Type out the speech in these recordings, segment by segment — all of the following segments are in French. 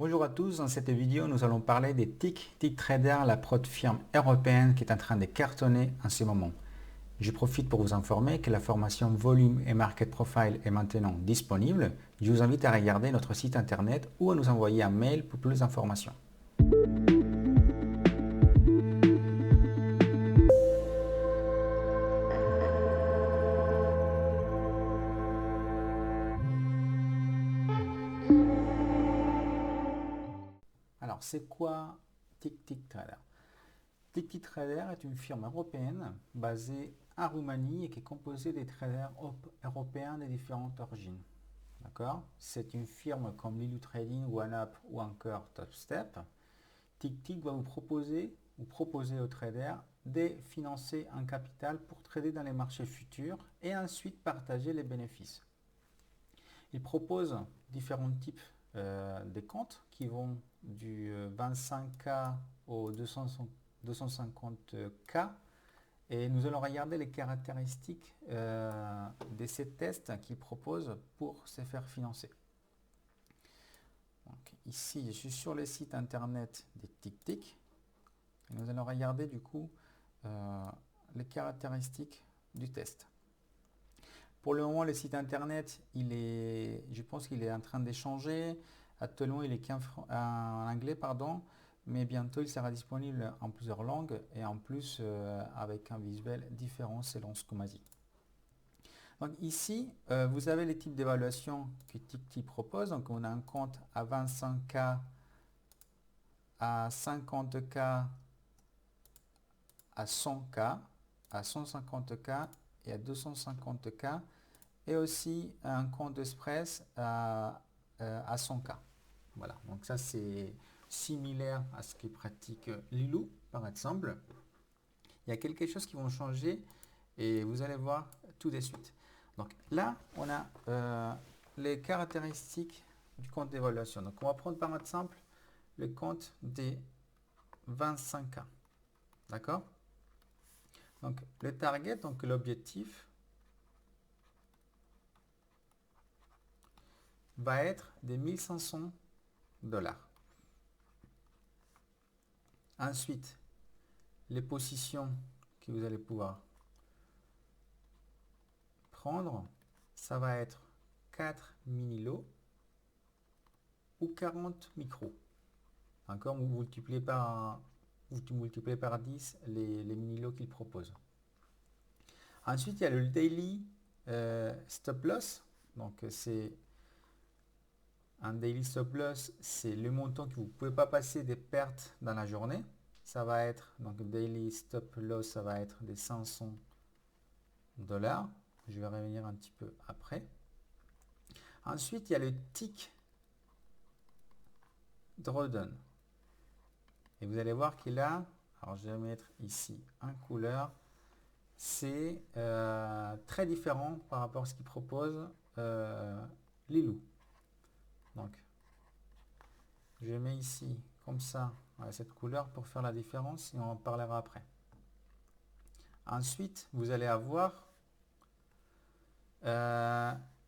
Bonjour à tous, dans cette vidéo nous allons parler des TIC, TIC Trader, la prod firme européenne qui est en train de cartonner en ce moment. Je profite pour vous informer que la formation Volume et Market Profile est maintenant disponible. Je vous invite à regarder notre site internet ou à nous envoyer un mail pour plus d'informations. Alors c'est quoi TIC TIC Trader? TIC TIC Trader est une firme européenne basée en Roumanie et qui est composée des traders européens de différentes origines. D'accord? C'est une firme comme Lilu Trading, OneUp ou encore TopStep. TickTick va vous proposer aux traders de financer un capital pour trader dans les marchés futurs et ensuite partager les bénéfices. Il propose différents types de comptes qui vont du 25K au 250K et nous allons regarder les caractéristiques de ces tests qu'il propose pour se faire financer. Donc, ici, je suis sur le site internet des TickTick. Nous allons regarder du coup les caractéristiques du test. Pour le moment, le site internet, je pense qu'il est en train d'échanger. Actuellement, il est qu'en anglais, pardon, mais bientôt il sera disponible en plusieurs langues et en plus avec un visuel différent selon ce qu'on m'a dit. Donc ici, vous avez les types d'évaluation que TickTick propose. Donc on a un compte à 25K, à 50K, à 100K, à 150K et à 250K, et aussi un compte express à 100K. Voilà, donc ça c'est similaire à ce que pratique Lilou par exemple. Il y a quelque chose qui vont changer et vous allez voir tout de suite. Donc là, on a les caractéristiques du compte d'évaluation. Donc on va prendre par exemple le compte des 25K. D'accord? Donc le target, donc l'objectif, va être des 1500 dollars. Ensuite, les positions que vous allez pouvoir prendre, ça va être 4 mini-lots ou 40 micros. D'accord? Vous multipliez par 10 les mini-lots qu'il propose. Ensuite, il y a le daily stop loss. Donc, c'est un daily stop loss, c'est le montant que vous ne pouvez pas passer des pertes dans la journée. Ça va être, donc daily stop loss, ça va être des 500 dollars. Je vais revenir un petit peu après. Ensuite, il y a le tick drawdown. Et vous allez voir qu'il a, alors je vais mettre ici en couleur, c'est très différent par rapport à ce qu'il propose Lilou. Donc, je mets ici comme ça cette couleur pour faire la différence et on en parlera après. Ensuite, vous allez avoir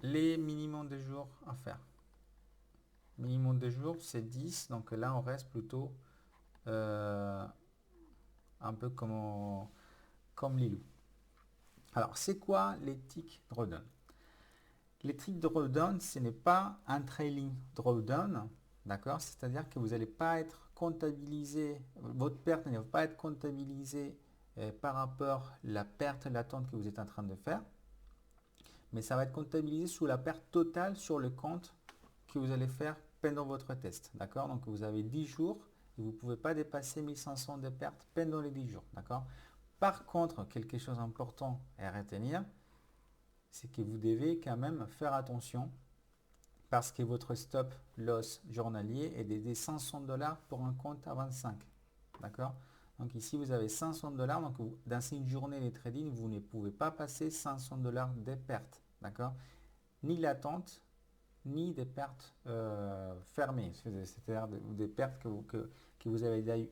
les minimums de jours à faire. Minimum de jours, c'est 10. Donc là, on reste plutôt un peu comme Lilou. Alors, c'est quoi les tick drawdown? Les tick drawdown, ce n'est pas un trailing drawdown, d'accord? C'est-à-dire que vous n'allez pas être comptabilisé, votre perte ne va pas être comptabilisée par rapport à la perte latente que vous êtes en train de faire, mais ça va être comptabilisé sous la perte totale sur le compte que vous allez faire pendant votre test, d'accord? Donc vous avez 10 jours et vous ne pouvez pas dépasser 1500 de pertes pendant les 10 jours, d'accord? Par contre, quelque chose d'important à retenir, c'est que vous devez quand même faire attention parce que votre stop loss journalier est de 500 dollars pour un compte à 25, d'accord? Donc ici, vous avez 500 dollars. Donc dans une journée de trading, vous ne pouvez pas passer 500 dollars de pertes, d'accord? Ni latente, ni des pertes fermées, c'est-à-dire des pertes que vous avez déjà eues.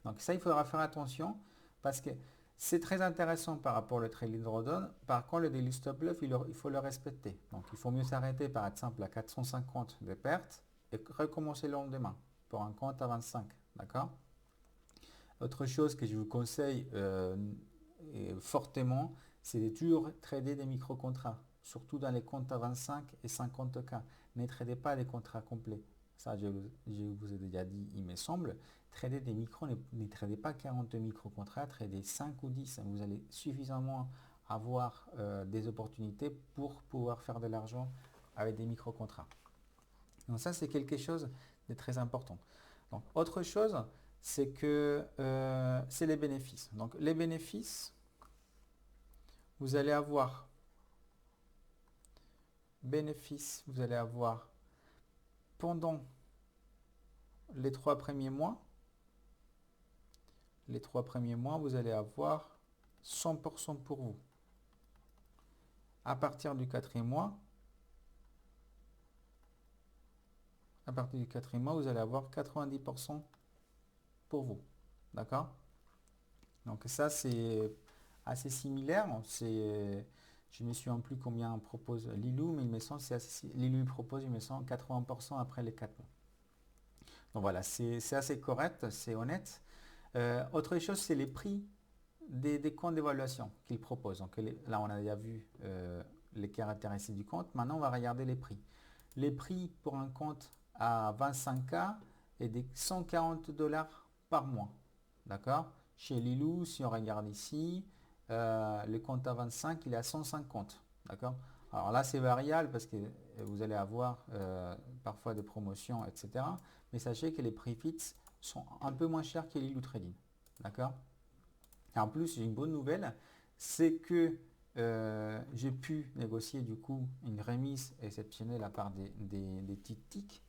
Donc ça, il faudra faire attention parce que c'est très intéressant par rapport au trailing drawdown. Par contre, le daily stop loss, il faut le respecter. Donc il faut mieux s'arrêter par exemple à 450 de pertes et recommencer le lendemain pour un compte à 25. D'accord? Autre chose que je vous conseille fortement, c'est de toujours trader des micro-contrats, surtout dans les comptes à 25 et 50 K. Ne tradez pas des contrats complets. Ça, je vous ai déjà dit, il me semble. Trader des micros, ne tradez pas 40 micro-contrats, tradez 5 ou 10. Vous allez suffisamment avoir des opportunités pour pouvoir faire de l'argent avec des micro-contrats. Donc ça, c'est quelque chose de très important. Donc, autre chose, c'est que c'est les bénéfices. Donc les bénéfices, vous allez avoir pendant les 3 premiers mois, vous allez avoir 100% pour vous. À partir du quatrième mois, vous allez avoir 90% pour vous. D'accord? Donc ça, c'est assez similaire. Je ne me souviens plus combien propose Lilou, mais il me semble Lilou propose, il me semble, 80% après les 4 mois. Donc voilà, c'est assez correct, c'est honnête. Autre chose, c'est les prix des comptes d'évaluation qu'il propose. Donc là, on a déjà vu les caractéristiques du compte. Maintenant, on va regarder les prix. Les prix pour un compte à 25K est de 140 $ par mois. D'accord? Chez Lilou, si on regarde ici, le compte à 25, il est à 150. D'accord? Alors là, c'est variable parce que vous allez avoir parfois des promotions, etc. Mais sachez que les prix fixes sont un peu moins chers que Lilou Trading. D'accord? Et en plus, j'ai une bonne nouvelle, c'est que j'ai pu négocier du coup une remise exceptionnelle à part des petites tics.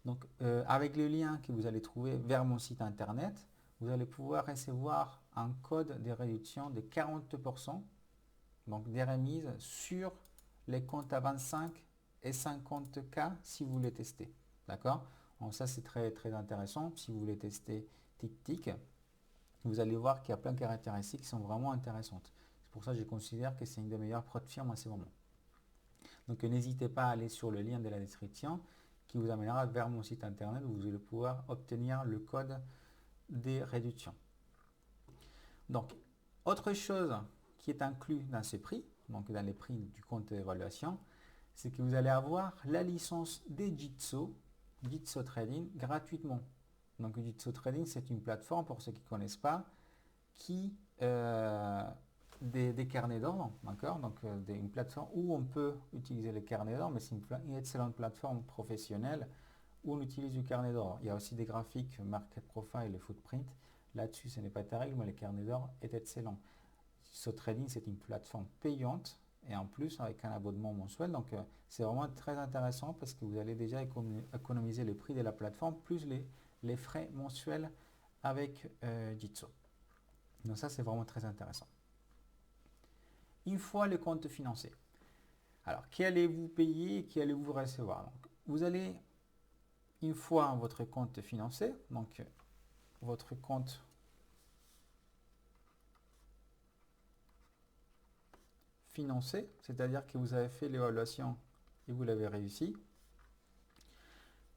Donc avec le lien que vous allez trouver vers mon site internet, vous allez pouvoir recevoir un code de réduction de 40%, donc des remises sur les comptes à 25 et 50K si vous voulez tester. D'accord? Donc ça c'est très très intéressant si vous voulez tester TickTick. Vous allez voir qu'il y a plein de caractéristiques qui sont vraiment intéressantes. C'est pour ça que je considère que c'est une des meilleures prods firmes à ce moment. Donc n'hésitez pas à aller sur le lien de la description qui vous amènera vers mon site internet où vous allez pouvoir obtenir le code des réductions. Donc, autre chose qui est inclus dans ce prix, donc dans les prix du compte d'évaluation, c'est que vous allez avoir la licence des Jitso Trading gratuitement. Donc Jitso Trading, c'est une plateforme, pour ceux qui ne connaissent pas, qui des carnets d'or, d'accord? Donc une plateforme où on peut utiliser les carnets d'or, mais c'est une excellente plateforme professionnelle où on utilise du carnet d'or. Il y a aussi des graphiques, market profile et footprint. Là-dessus, ce n'est pas terrible, mais le carnet d'or est excellent. Jitso Trading, c'est une plateforme payante et en plus avec un abonnement mensuel. Donc c'est vraiment très intéressant parce que vous allez déjà économiser le prix de la plateforme plus les frais mensuels avec Jitso. Donc ça, c'est vraiment très intéressant. Une fois le compte financé, alors qui allez-vous payer et qui allez-vous recevoir? Donc, vous allez, une fois votre compte financé, donc votre compte financé, c'est-à-dire que vous avez fait l'évaluation et vous l'avez réussi,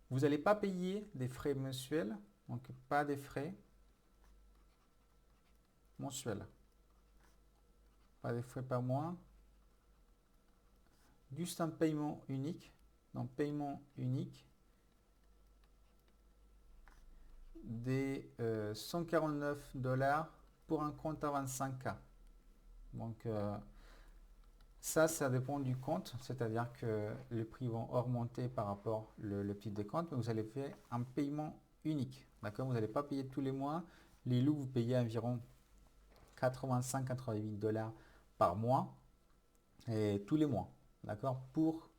vous n'allez pas payer des frais mensuels, donc pas des frais mensuels, pas des frais par mois, juste un paiement unique. Donc paiement unique des 149 $ pour un compte à 25K. Donc ça dépend du compte, c'est-à-dire que les prix vont augmenter par rapport le type de compte, mais vous allez faire un paiement unique. D'accord? Vous n'allez pas payer tous les mois. Les loups, vous payez environ 85-88 $ par mois et tous les mois. D'accord? Pour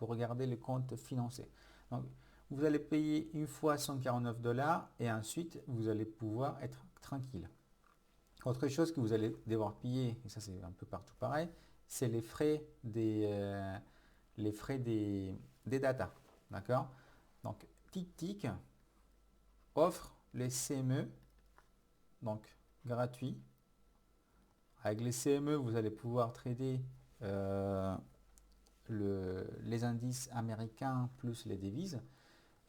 regarder les comptes financés. Donc, vous allez payer une fois 149 $ et ensuite vous allez pouvoir être tranquille. Autre chose que vous allez devoir payer, et ça c'est un peu partout pareil, c'est les frais des data. D'accord? Donc TickTick offre les CME, donc gratuits. Avec les CME, vous allez pouvoir trader les indices américains plus les devises.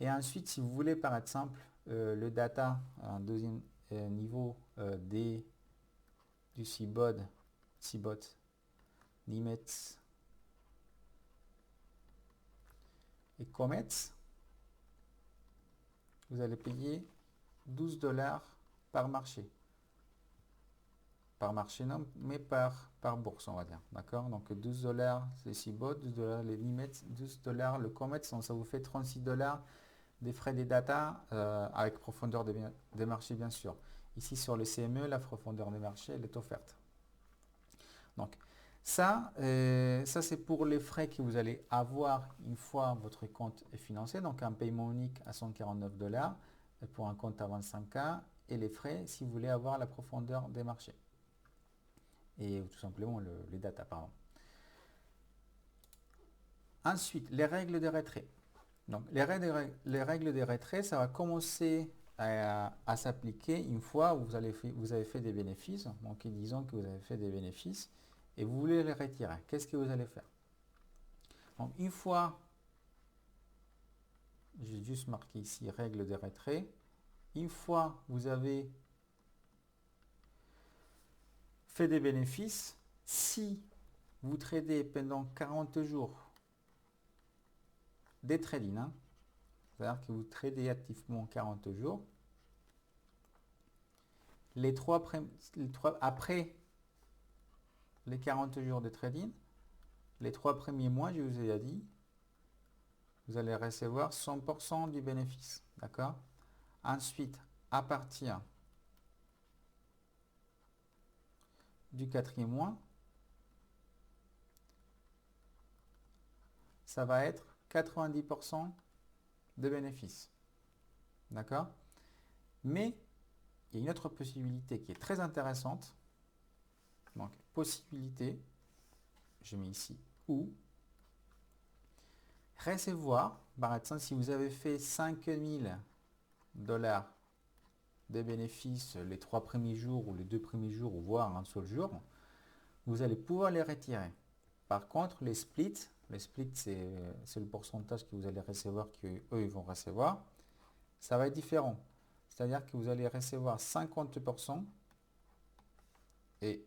Et ensuite, si vous voulez par exemple le data, un deuxième niveau du CBOT, Nimitz et Comets, vous allez payer 12 $ par marché. Par marché, non, mais par bourse, on va dire. D'accord? Donc 12 $ les CBOT, 12 $ les Nimitz, 12 $ le Comets, donc ça vous fait 36 $ des frais des data avec profondeur des marchés, bien sûr. Ici, sur le CME, la profondeur des marchés, elle est offerte. Donc, ça c'est pour les frais que vous allez avoir une fois votre compte est financé. Donc, un paiement unique à 149 $ pour un compte à 25K et les frais si vous voulez avoir la profondeur des marchés. Et tout simplement les data, pardon. Ensuite, les règles de retrait. Donc, les règles de retrait, ça va commencer à s'appliquer une fois où vous avez fait des bénéfices. Donc, disons que vous avez fait des bénéfices et vous voulez les retirer. Qu'est-ce que vous allez faire? Donc, une fois, j'ai juste marqué ici règles de retrait. Une fois vous avez fait des bénéfices, si vous tradez pendant 40 jours des trading, c'est-à-dire que vous tradez activement 40 jours, après les 40 jours de trading, les 3 premiers mois, je vous ai dit, vous allez recevoir 100% du bénéfice. D'accord? Ensuite, à partir du 4e mois, ça va être 90% de bénéfices. D'accord? Mais il y a une autre possibilité qui est très intéressante. Donc, possibilité, je mets ici, ou recevoir, par exemple, si vous avez fait 5000 $ de bénéfices les 3 premiers jours ou les 2 premiers jours, ou voire un seul jour, vous allez pouvoir les retirer. Par contre, les splits, c'est le pourcentage que vous allez recevoir, qu'eux, ils vont recevoir, ça va être différent. C'est-à-dire que vous allez recevoir 50% et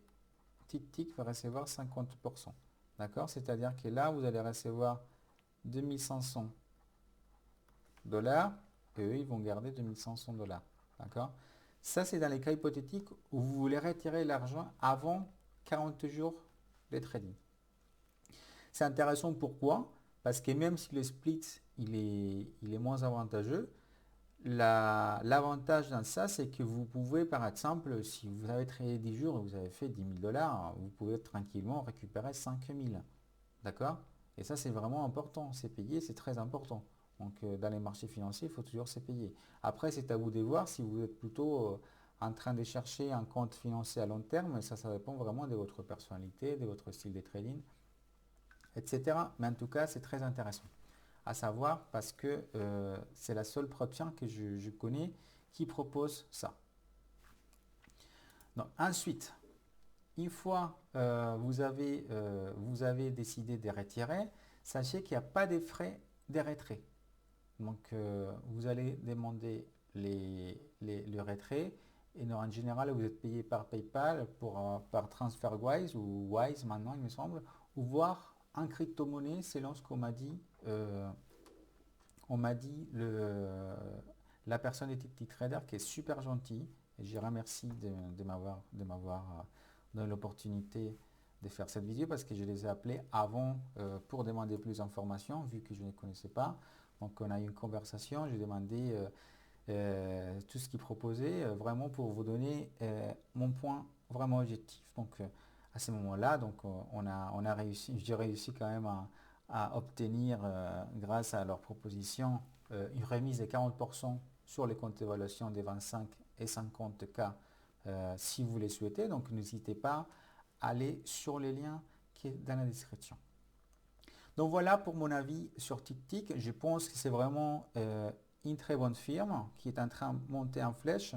TickTick va recevoir 50%. D'accord? C'est-à-dire que là, vous allez recevoir 2500 $ et eux, ils vont garder 2500 $. D'accord? Ça, c'est dans les cas hypothétiques où vous voulez retirer l'argent avant 40 jours de trading. C'est intéressant pourquoi? Parce que même si le split il est moins avantageux, l'avantage dans ça, c'est que vous pouvez, par exemple, si vous avez tradé 10 jours et vous avez fait 10 000 $, vous pouvez tranquillement récupérer 5 000. D'accord? Et ça, c'est vraiment important. C'est payé, c'est très important. Donc, dans les marchés financiers, il faut toujours se payer. Après, c'est à vous de voir si vous êtes plutôt en train de chercher un compte financier à long terme. Ça dépend vraiment de votre personnalité, de votre style de trading, etc. Mais en tout cas, c'est très intéressant à savoir parce que c'est la seule proption que je connais qui propose ça. Donc, ensuite, une fois vous avez décidé de retirer, sachez qu'il n'y a pas de frais de retrait. Donc, vous allez demander le retrait et en général, vous êtes payé par PayPal, par TransferWise ou Wise maintenant, il me semble, ou voire en crypto-monnaie selon ce qu'on m'a dit. On m'a dit la personne des TickTick Trader qui est super gentille et je remercie de m'avoir donné l'opportunité de faire cette vidéo parce que je les ai appelés avant pour demander plus d'informations vu que je ne connaissais pas. Donc on a eu une conversation, j'ai demandé tout ce qu'ils proposaient vraiment pour vous donner mon point vraiment objectif. Donc à ce moment-là, donc on a réussi, j'ai réussi quand même à obtenir, grâce à leur proposition, une remise de 40% sur les comptes d'évaluation des 25 et 50K si vous les souhaitez. Donc n'hésitez pas à aller sur les liens qui est dans la description. Donc voilà pour mon avis sur TickTick. Je pense que c'est vraiment une très bonne firme qui est en train de monter en flèche.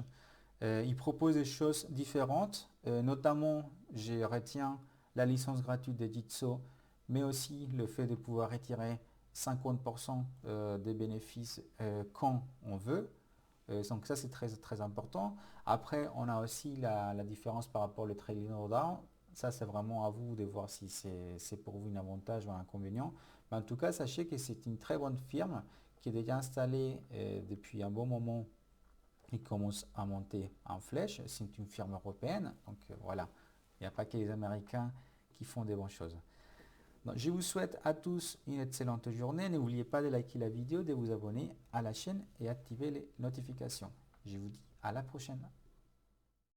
Il propose des choses différentes, notamment je retiens la licence gratuite de Jitso, mais aussi le fait de pouvoir retirer 50% des bénéfices quand on veut. Donc ça, c'est très, très important. Après, on a aussi la différence par rapport au trading drawdown. Ça, c'est vraiment à vous de voir si c'est pour vous un avantage ou un inconvénient. Mais en tout cas, sachez que c'est une très bonne firme qui est déjà installée depuis un bon moment et commence à monter en flèche. C'est une firme européenne. Donc voilà, il n'y a pas que les Américains qui font des bonnes choses. Donc, je vous souhaite à tous une excellente journée. N'oubliez pas de liker la vidéo, de vous abonner à la chaîne et activer les notifications. Je vous dis à la prochaine.